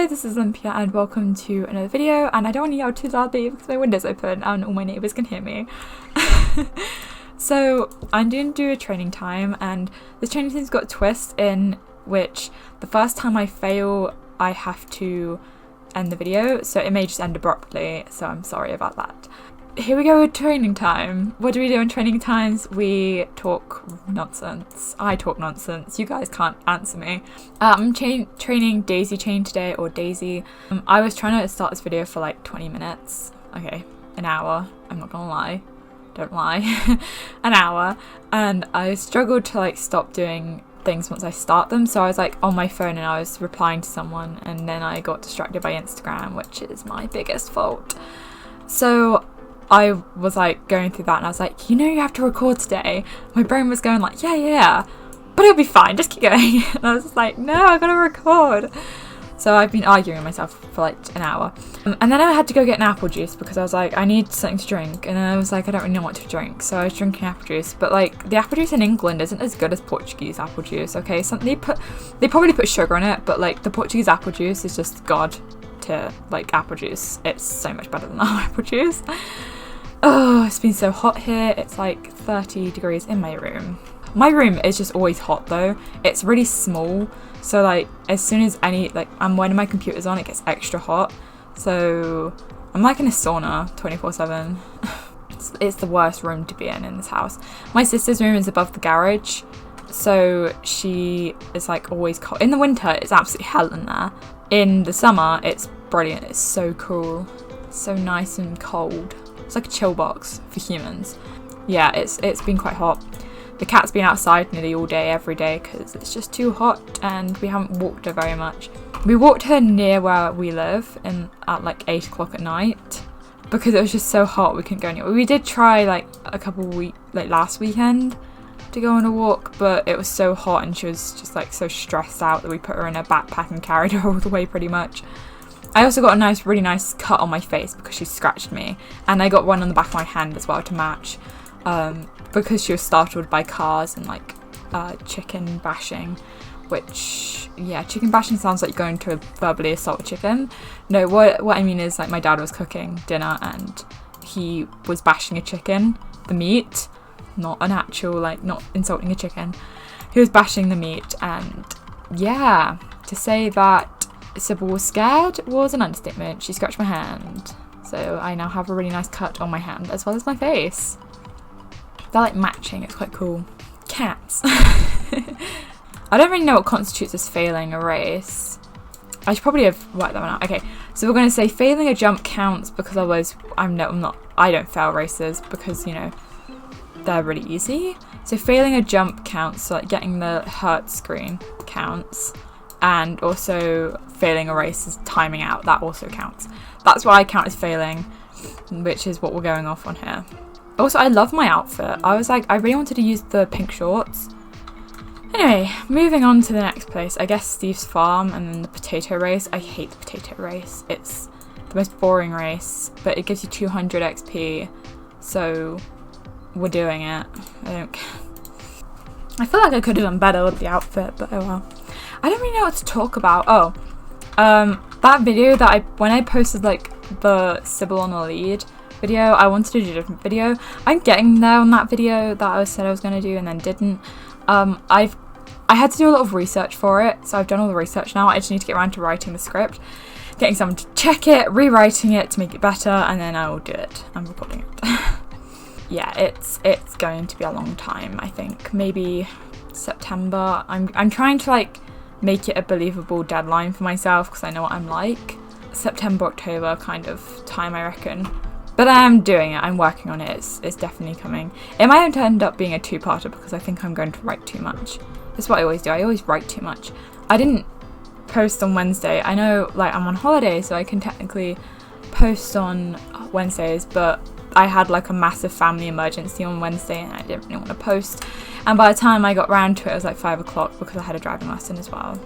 Hello, this is Olympia and welcome to another video, and I don't want to yell too loudly because my window's open and all my neighbours can hear me. So I'm going to do a training time, and this training time's got a twist in which the first time I fail I have to end the video, so it may just end abruptly, so I'm sorry about that. Here we go with training time. What do we do in training times? We talk nonsense. I talk nonsense. You guys can't answer me. I'm training daisy chain today, or daisy. I was trying to start this video for like 20 minutes. Okay, an hour. I'm not gonna lie. Don't lie. An hour. And I struggled to like stop doing things once I start them. So I was like on my phone and I was replying to someone, and then I got distracted by Instagram, which is my biggest fault. So I was like going through that and I was like, you know, you have to record today. My brain was going like, yeah, but it'll be fine, just keep going. And I was just like, no, I gotta record. So I've been arguing with myself for like an hour. And then I had to go get an apple juice because I was like, I need something to drink. And then I was like, I don't really know what to drink. So I was drinking apple juice. But like the apple juice in England isn't as good as Portuguese apple juice, okay? So they probably put sugar in it, but like the Portuguese apple juice is just God to like apple juice. It's so much better than our apple juice. Oh, it's been so hot here. It's like 30 degrees in my room. My room is just always hot though. It's really small, so like as soon as when my computer's on, it gets extra hot. So I'm like in a sauna 24/7. It's the worst room to be in this house. My sister's room is above the garage, so she is like always cold. In the winter, it's absolutely hell in there. In the summer, it's brilliant. It's so cool, so nice and cold. It's like a chill box for humans. Yeah, it's been quite hot. The cat's been outside nearly all day, every day, because it's just too hot and we haven't walked her very much. We walked her near where we live at like 8 o'clock at night because it was just so hot we couldn't go anywhere. We did try like last weekend to go on a walk, but it was so hot and she was just like so stressed out that we put her in a backpack and carried her all the way pretty much. I also got a really nice cut on my face because she scratched me, and I got one on the back of my hand as well to match, because she was startled by cars and like chicken bashing, which, yeah, chicken bashing sounds like going to verbally assault a chicken. No, what I mean is like my dad was cooking dinner and he was bashing a chicken, the meat, not an actual, like, not insulting a chicken. He was bashing the meat, and yeah, to say that Sybil was scared was an understatement. She scratched my hand, so I now have a really nice cut on my hand as well as my face. They're like matching, it's quite cool. Cats. I don't really know what constitutes as failing a race. I should probably have worked that one out. Okay, so we're going to say failing a jump counts because otherwise I don't fail races because, you know, they're really easy. So failing a jump counts, so like getting the hurt screen counts. And also failing a race is timing out, that also counts. That's what I count as failing, which is what we're going off on here. Also, I love my outfit. I was like, I really wanted to use the pink shorts. Anyway, moving on to the next place. I guess Steve's farm and then the potato race. I hate the potato race. It's the most boring race, but it gives you 200 XP. So we're doing it. I feel like I could have done better with the outfit, but oh well. I don't really know what to talk about. That video that when I posted like the Sybil on the lead video, I wanted to do a different video. I'm getting there on that video that I said I was going to do and then didn't. I had to do a lot of research for it, so I've done all the research now. I just need to get around to writing the script, getting someone to check it, rewriting it to make it better, and then I will do it. I'm recording it. Yeah, it's going to be a long time, I think. Maybe September. I'm trying to like make it a believable deadline for myself because I know what I'm like. September, October kind of time, I reckon. But I'm doing it. I'm working on it. It's definitely coming. It might end up being a two-parter because I think I'm going to write too much. That's what I always do. I always write too much. I didn't post on Wednesday. I know like I'm on holiday, so I can technically post on Wednesdays, but I had like a massive family emergency on Wednesday and I didn't really want to post. And by the time I got round to it, it was like 5 o'clock because I had a driving lesson as well.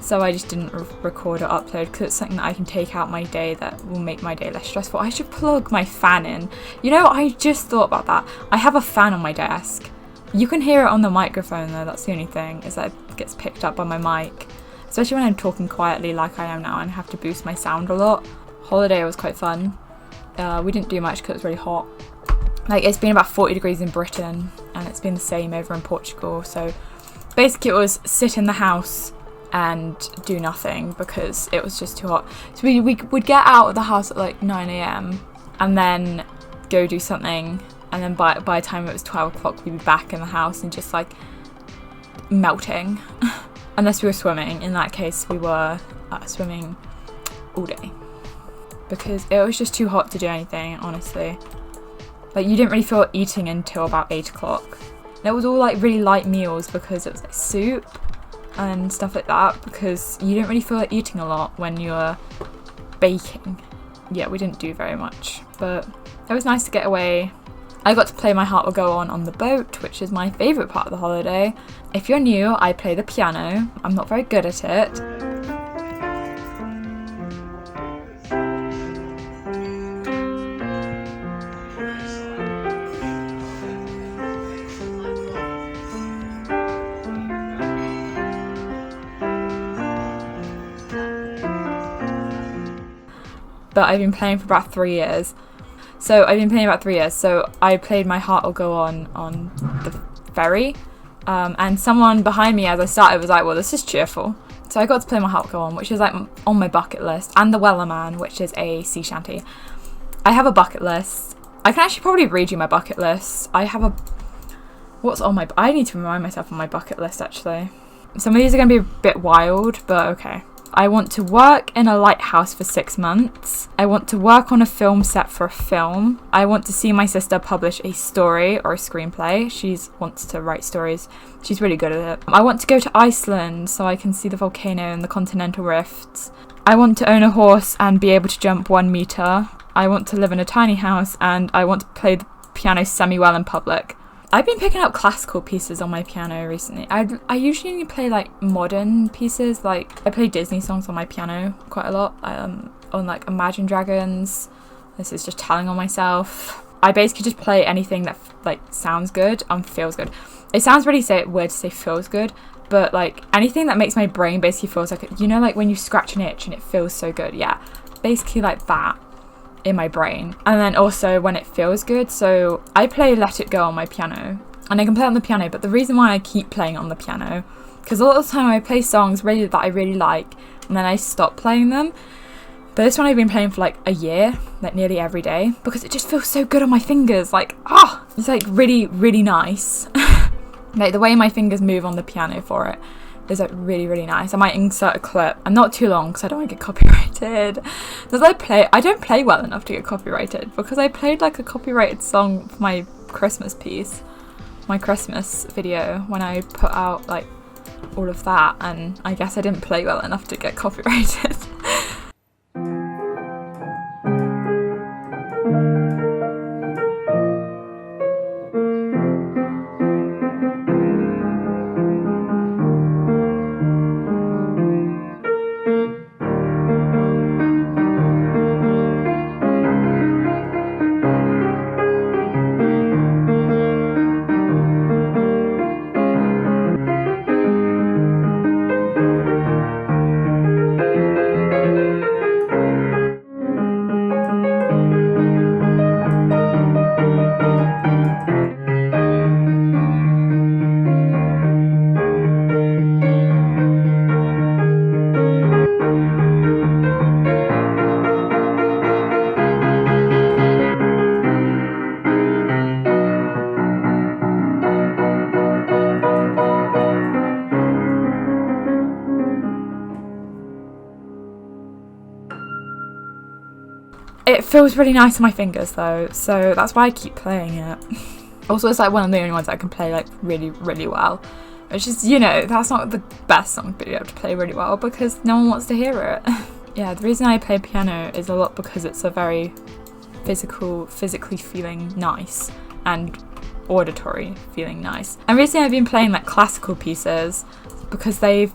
So I just didn't record or upload because it's something that I can take out my day that will make my day less stressful. I should plug my fan in. You know, I just thought about that. I have a fan on my desk. You can hear it on the microphone though, that's the only thing, is that it gets picked up by my mic. especially when I'm talking quietly like I am now and have to boost my sound a lot. Holiday was quite fun. We didn't do much because it was really hot. Like, it's been about 40 degrees in Britain and it's been the same over in Portugal. So basically it was sit in the house and do nothing because it was just too hot. So we would get out of the house at like 9 a.m. and then go do something, and then by the time it was 12 o'clock we'd be back in the house and just like melting. Unless we were swimming. In that case we were swimming all day because it was just too hot to do anything, honestly. Like, you didn't really feel like eating until about 8 o'clock. And it was all like really light meals because it was like soup and stuff like that, because you didn't really feel like eating a lot when you were baking. Yeah, we didn't do very much, but it was nice to get away. I got to play My Heart Will Go On the boat, which is my favourite part of the holiday. If you're new, I play the piano. I'm not very good at it. But I've been playing for about 3 years. So I played My Heart Will Go On the ferry. And someone behind me as I started was like, well, this is cheerful. So I got to play My Heart Will Go On, which is like on my bucket list. And the Wellerman, which is a sea shanty. I have a bucket list. I can actually probably read you my bucket list. I have what's on my... I need to remind myself on my bucket list, actually. Some of these are going to be a bit wild, but okay. I want to work in a lighthouse for 6 months. I want to work on a film set for a film. I want to see my sister publish a story or a screenplay. She wants to write stories. She's really good at it. I want to go to Iceland so I can see the volcano and the continental rifts. I want to own a horse and be able to jump 1 meter. I want to live in a tiny house, and I want to play the piano semi-well in public. I've been picking up classical pieces on my piano recently. I usually only play like modern pieces. Like, I play Disney songs on my piano quite a lot. On like Imagine Dragons. This is just telling on myself. I basically just play anything that like sounds good and feels good. It sounds really weird to say feels good, but like anything that makes my brain basically feels like, you know, like when you scratch an itch and it feels so good. Yeah, basically like that in my brain. And then also when it feels good, so I play Let It Go on my piano, and I can play it on the piano, but the reason why I keep playing it on the piano, because a lot of the time I play songs that I really like and then I stop playing them. But this one I've been playing for like a year, like nearly every day, because it just feels so good on my fingers. Like, it's like really, really nice. Like the way my fingers move on the piano for it is like really, really nice. I might insert a clip, and not too long because I don't want to get copyrighted. I don't play well enough to get copyrighted, because I played like a copyrighted song for my Christmas piece, my Christmas video, when I put out like all of that, and I guess I didn't play well enough to get copyrighted. It feels really nice on my fingers though, so that's why I keep playing it. Also, it's like one of the only ones I can play like really, really well. Which is, you know, that's not the best song to be able to play really well, because no one wants to hear it. Yeah, the reason I play piano is a lot because it's a very physically feeling nice, and auditory feeling nice. And recently I've been playing like classical pieces, because they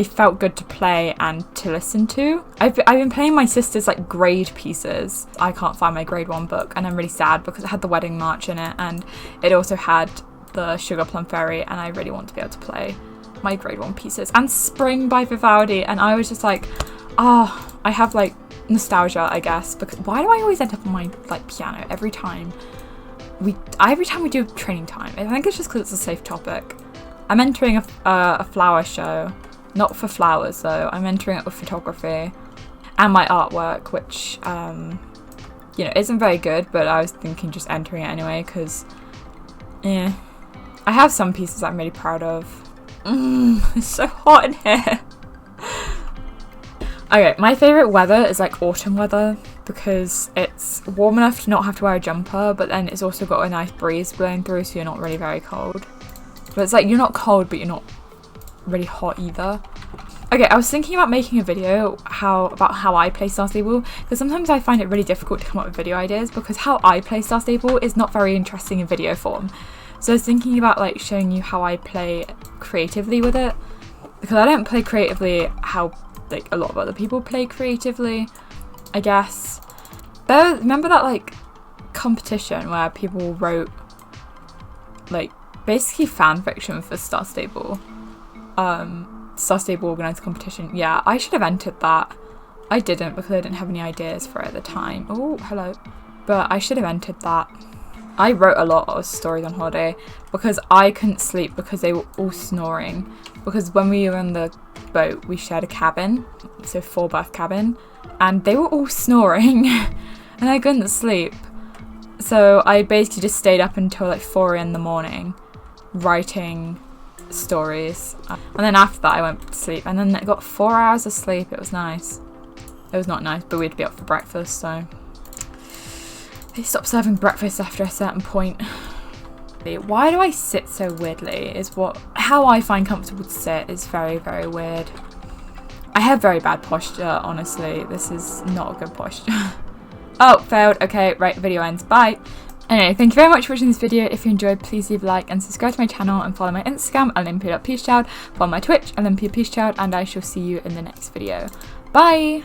felt good to play and to listen to. I've been playing my sister's like grade pieces. I can't find my grade 1 book, and I'm really sad because it had the wedding march in it, and it also had the Sugar Plum Fairy, and I really want to be able to play my grade 1 pieces, and Spring by Vivaldi, and I was just like, oh, I have like nostalgia, I guess, because why do I always end up on my like piano every time we do training time? I think it's just because it's a safe topic. I'm entering a flower show, not for flowers though. I'm entering it with photography and my artwork, which you know, isn't very good, but I was thinking just entering it anyway because yeah, I have some pieces I'm really proud of. It's so hot in here. Okay, my favourite weather is like autumn weather because it's warm enough to not have to wear a jumper, but then it's also got a nice breeze blowing through, so you're not really very cold. But it's like you're not cold, but you're not really hot either. Okay, I was thinking about making a video about how I play Star Stable, because sometimes I find it really difficult to come up with video ideas because how I play Star Stable is not very interesting in video form. So I was thinking about like showing you how I play creatively with it, because I don't play creatively how like a lot of other people play creatively, I guess. Remember that like competition where people wrote like basically fan fiction for Star Stable? Star Stable organised competition. Yeah, I should have entered that. I didn't because I didn't have any ideas for it at the time. Oh, hello. But I should have entered that. I wrote a lot of stories on holiday because I couldn't sleep because they were all snoring. Because when we were on the boat, we shared a cabin, so 4-berth cabin, and they were all snoring and I couldn't sleep. So I basically just stayed up until like 4 in the morning writing stories, and then after that I went to sleep, and then I got 4 hours of sleep. It was nice. It was not nice, but we had to be up for breakfast, so they stopped serving breakfast after a certain point. Why do I sit so weirdly is how I find comfortable to sit is very, very weird. I have very bad posture, honestly. This is not a good posture. Oh, failed. Okay, right, video ends. Bye. Anyway, thank you very much for watching this video. If you enjoyed, please leave a like and subscribe to my channel, and follow my Instagram, Olympia.Peacechild, follow my Twitch, Olympia Peacechild, and I shall see you in the next video. Bye!